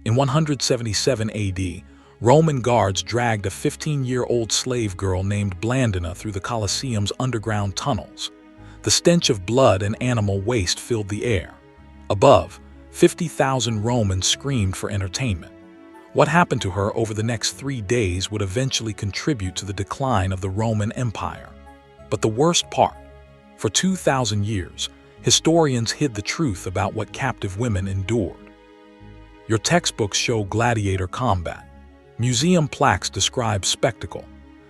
In 177 AD, Roman guards dragged a 15-year-old slave girl named Blandina through the Colosseum's underground tunnels. The stench of blood and animal waste filled the air. Above, 50,000 Romans screamed for entertainment. What happened to her over the next 3 days would eventually contribute to the decline of the Roman Empire. But the worst part, for 2,000 years, historians hid the truth about what captive women endured. Your textbooks show gladiator combat. Museum plaques describe spectacle.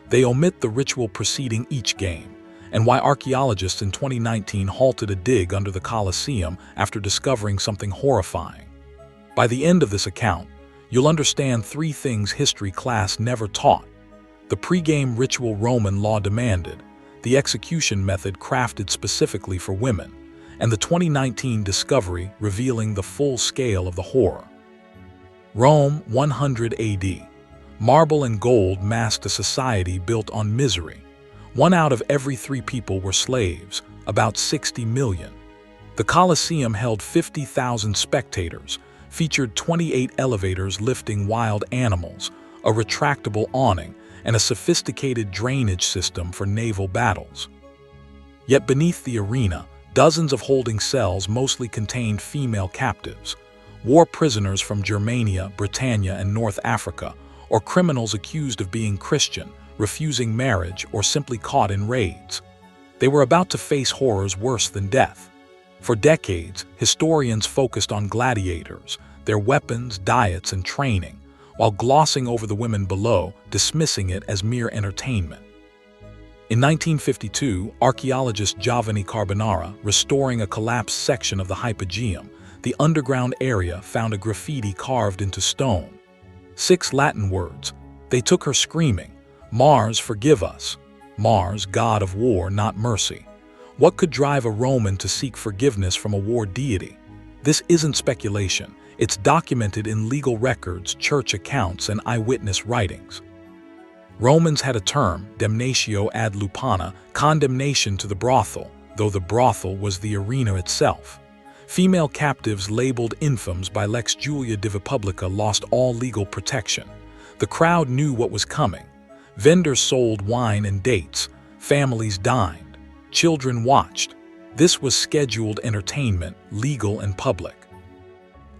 They omit the ritual preceding each game, and why archaeologists in 2019 halted a dig under the Colosseum after discovering something horrifying. By the end of this account, you'll understand 3 things history class never taught: the pre-game ritual Roman law demanded, the execution method crafted specifically for women, and the 2019 discovery revealing the full scale of the horror. Rome, 100 AD. Marble and gold masked a society built on misery. 1 out of every 3 people were slaves, about 60 million. The Colosseum held 50,000 spectators, featured 28 elevators lifting wild animals, a retractable awning, and a sophisticated drainage system for naval battles. Yet beneath the arena, dozens of holding cells mostly contained female captives, war prisoners from Germania, Britannia, and North Africa, or criminals accused of being Christian, refusing marriage, or simply caught in raids. They were about to face horrors worse than death. For decades, historians focused on gladiators, their weapons, diets, and training, while glossing over the women below, dismissing it as mere entertainment. In 1952, archaeologist Giovanni Carbonara, restoring a collapsed section of the hypogeum, the underground area, found a graffiti carved into stone. 6 Latin words. They took her screaming, "Mars, forgive us." Mars, god of war, not mercy. What could drive a Roman to seek forgiveness from a war deity? This isn't speculation. It's documented in legal records, church accounts, and eyewitness writings. Romans had a term, damnatio ad lupana, condemnation to the brothel, though the brothel was the arena itself. Female captives labeled infames by Lex Julia Divipublica lost all legal protection. The crowd knew what was coming. Vendors sold wine and dates. Families dined. Children watched. This was scheduled entertainment, legal and public.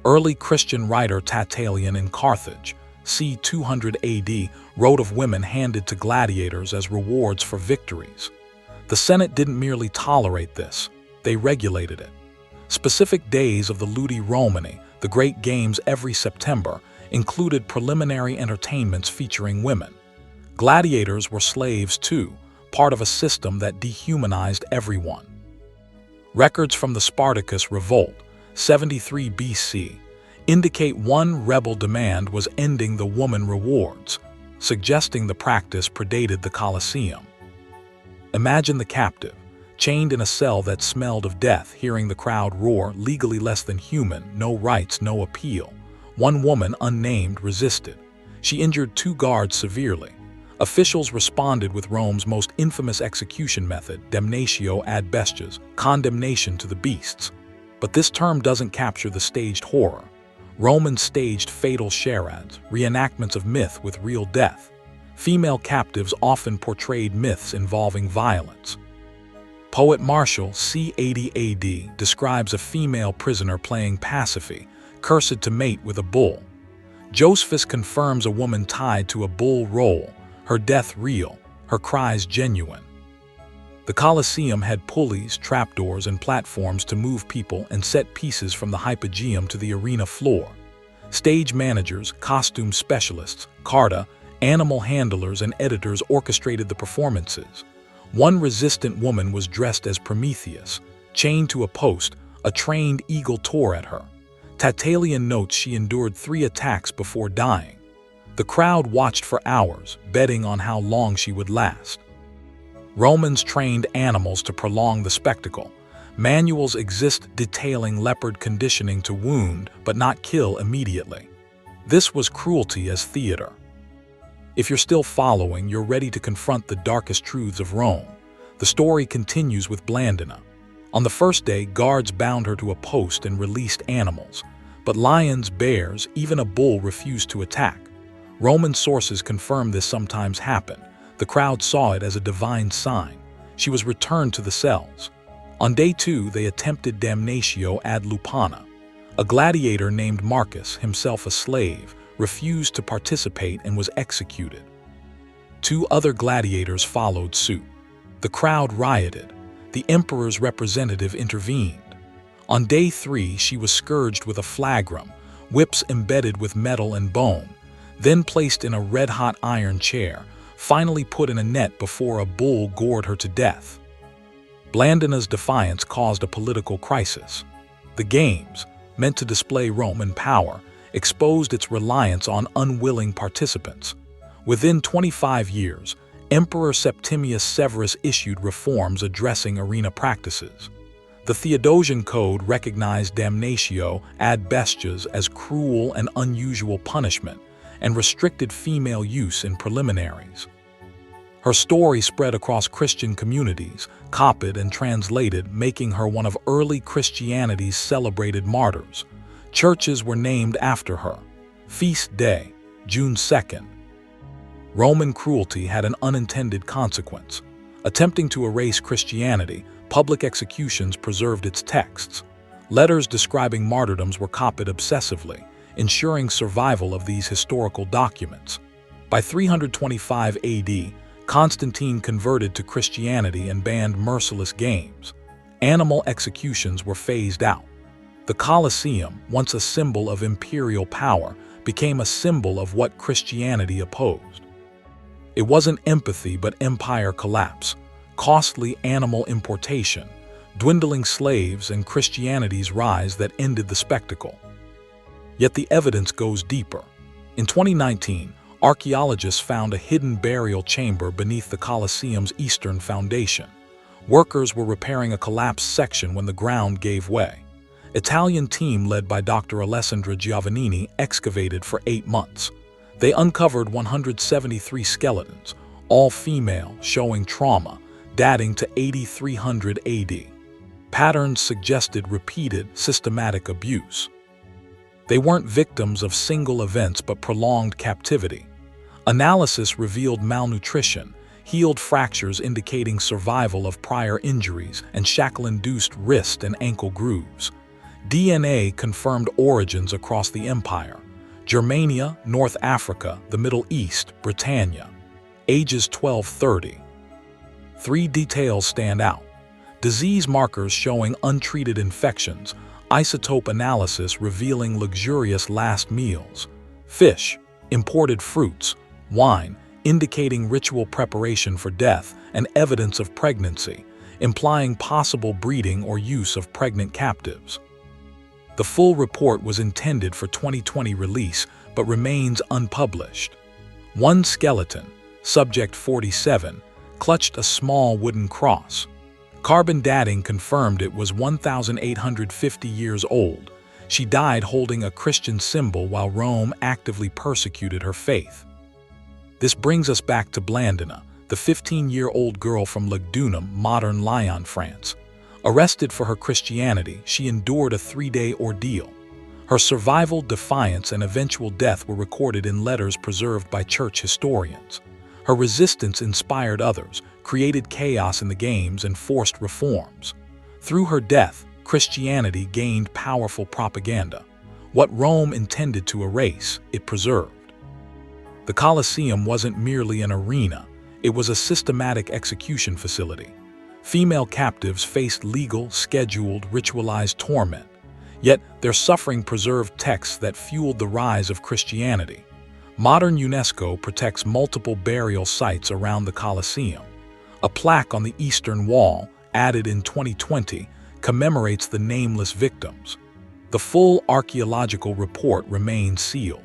Early Christian writer Tertullian in Carthage, c. 200 AD, wrote of women handed to gladiators as rewards for victories. The Senate didn't merely tolerate this, they regulated it. Specific days of the Ludi Romani, the great games every September, included preliminary entertainments featuring women. Gladiators were slaves too, part of a system that dehumanized everyone. Records from the Spartacus Revolt, 73 BC, indicate one rebel demand was ending the woman rewards, suggesting the practice predated the Colosseum. Imagine the captive, chained in a cell that smelled of death, hearing the crowd roar, legally less than human, no rights, no appeal. One woman, unnamed, resisted. She injured 2 guards severely. Officials responded with Rome's most infamous execution method, damnatio ad bestias, condemnation to the beasts. But this term doesn't capture the staged horror. Romans staged fatal charades, reenactments of myth with real death. Female captives often portrayed myths involving violence. Poet Martial, c. 80 AD, describes a female prisoner playing Pasiphae, cursed to mate with a bull. Josephus confirms a woman tied to a bull role, her death real, her cries genuine. The Colosseum had pulleys, trapdoors, and platforms to move people and set pieces from the hypogeum to the arena floor. Stage managers, costume specialists, carta, animal handlers, and editors orchestrated the performances. One resistant woman was dressed as Prometheus. Chained to a post, a trained eagle tore at her. Tertullian notes she endured 3 attacks before dying. The crowd watched for hours, betting on how long she would last. Romans trained animals to prolong the spectacle. Manuals exist detailing leopard conditioning to wound but not kill immediately. This was cruelty as theater. If you're still following, you're ready to confront the darkest truths of Rome. The story continues with Blandina. On the first day, guards bound her to a post and released animals. But lions, bears, even a bull refused to attack. Roman sources confirm this sometimes happened. The crowd saw it as a divine sign. She was returned to the cells. On day 2, they attempted damnatio ad lupana. A gladiator named Marcus, himself a slave, refused to participate and was executed. 2 other gladiators followed suit. The crowd rioted. The emperor's representative intervened. On day 3, she was scourged with a flagrum, whips embedded with metal and bone, then placed in a red-hot iron chair, finally put in a net before a bull gored her to death. Blandina's defiance caused a political crisis. The games, meant to display Roman power, exposed its reliance on unwilling participants. Within 25 years, Emperor Septimius Severus issued reforms addressing arena practices. The Theodosian Code recognized damnatio ad bestias as cruel and unusual punishment and restricted female use in preliminaries. Her story spread across Christian communities, copied and translated, making her one of early Christianity's celebrated martyrs. Churches were named after her. Feast Day, June 2nd. Roman cruelty had an unintended consequence. Attempting to erase Christianity, public executions preserved its texts. Letters describing martyrdoms were copied obsessively, ensuring survival of these historical documents. By 325 AD, Constantine converted to Christianity and banned merciless games. Animal executions were phased out. The Colosseum, once a symbol of imperial power, became a symbol of what Christianity opposed. It wasn't empathy but empire collapse, costly animal importation, dwindling slaves, and Christianity's rise that ended the spectacle. Yet the evidence goes deeper. In 2019, archaeologists found a hidden burial chamber beneath the Colosseum's eastern foundation. Workers were repairing a collapsed section when the ground gave way. Italian team led by Dr. Alessandra Giovannini excavated for 8 months. They uncovered 173 skeletons, all female, showing trauma, dating to 8300 AD. Patterns suggested repeated, systematic abuse. They weren't victims of single events but prolonged captivity. Analysis revealed malnutrition, healed fractures indicating survival of prior injuries, and shackle-induced wrist and ankle grooves. DNA confirmed origins across the empire: Germania, North Africa, the Middle East, Britannia. Ages 12-30. 3 details stand out: disease markers showing untreated infections, isotope analysis revealing luxurious last meals, fish, imported fruits, wine, indicating ritual preparation for death, and evidence of pregnancy, implying possible breeding or use of pregnant captives. The full report was intended for 2020 release but remains unpublished. One skeleton, Subject 47, clutched a small wooden cross. Carbon dating confirmed it was 1,850 years old. She died holding a Christian symbol while Rome actively persecuted her faith. This brings us back to Blandina, the 15-year-old girl from Lugdunum, modern Lyon, France. Arrested for her Christianity, she endured a 3-day ordeal. Her survival, defiance, and eventual death were recorded in letters preserved by church historians. Her resistance inspired others, created chaos in the games, and forced reforms. Through her death, Christianity gained powerful propaganda. What Rome intended to erase, it preserved. The Colosseum wasn't merely an arena, it was a systematic execution facility. Female captives faced legal, scheduled, ritualized torment. Yet their suffering preserved texts that fueled the rise of Christianity. Modern UNESCO protects multiple burial sites around the Colosseum. A plaque on the eastern wall, added in 2020, commemorates the nameless victims. The full archaeological report remains sealed.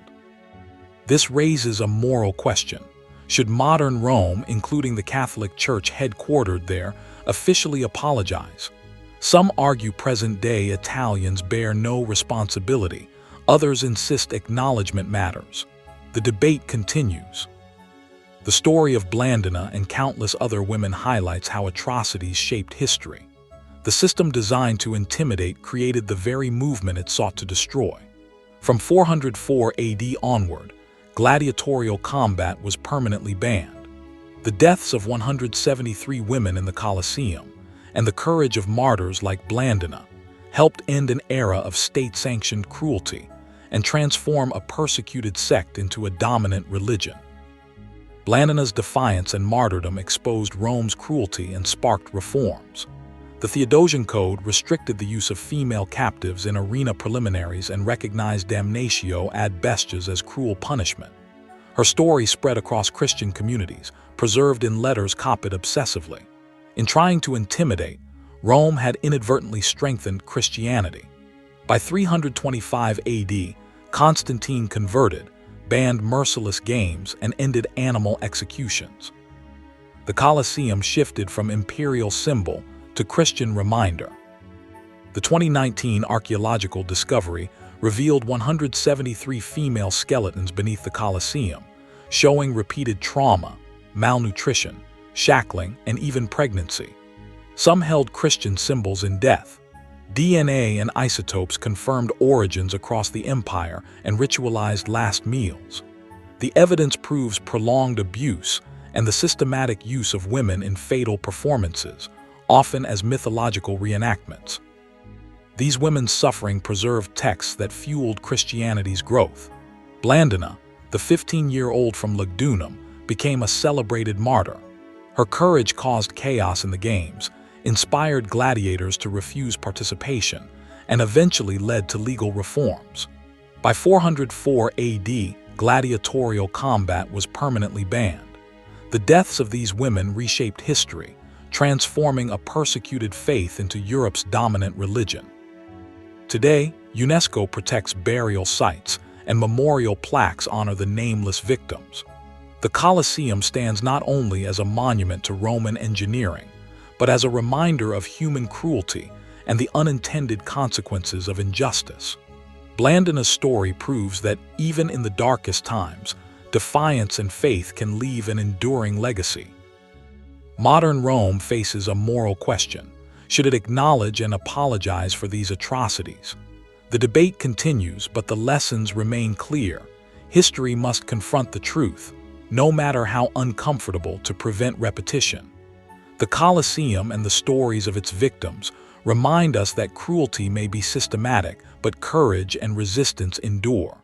This raises a moral question. Should modern Rome, including the Catholic Church headquartered there, officially apologize? Some argue present-day Italians bear no responsibility. Others insist acknowledgement matters. The debate continues. The story of Blandina and countless other women highlights how atrocities shaped history. The system designed to intimidate created the very movement it sought to destroy. From 404 AD onward, gladiatorial combat was permanently banned. The deaths of 173 women in the Colosseum and the courage of martyrs like Blandina helped end an era of state-sanctioned cruelty and transform a persecuted sect into a dominant religion. Blandina's defiance and martyrdom exposed Rome's cruelty and sparked reforms. The Theodosian Code restricted the use of female captives in arena preliminaries and recognized damnatio ad bestias as cruel punishment. Her story spread across Christian communities, preserved in letters copied obsessively. In trying to intimidate, Rome had inadvertently strengthened Christianity. By 325 AD, Constantine converted, banned merciless games, and ended animal executions. The Colosseum shifted from imperial symbol to Christian reminder. The 2019 archaeological discovery revealed 173 female skeletons beneath the Colosseum, showing repeated trauma, malnutrition, shackling, and even pregnancy. Some held Christian symbols in death. DNA and isotopes confirmed origins across the empire and ritualized last meals. The evidence proves prolonged abuse and the systematic use of women in fatal performances, often as mythological reenactments. These women's suffering preserved texts that fueled Christianity's growth. Blandina, the 15-year-old from Lugdunum, became a celebrated martyr. Her courage caused chaos in the games, inspired gladiators to refuse participation, and eventually led to legal reforms. By 404 AD, gladiatorial combat was permanently banned. The deaths of these women reshaped history, transforming a persecuted faith into Europe's dominant religion. Today, UNESCO protects burial sites, and memorial plaques honor the nameless victims. The Colosseum stands not only as a monument to Roman engineering, but as a reminder of human cruelty and the unintended consequences of injustice. Blandina's story proves that even in the darkest times, defiance and faith can leave an enduring legacy. Modern Rome faces a moral question. Should it acknowledge and apologize for these atrocities? The debate continues, but the lessons remain clear. History must confront the truth, no matter how uncomfortable, to prevent repetition. The Colosseum and the stories of its victims remind us that cruelty may be systematic, but courage and resistance endure.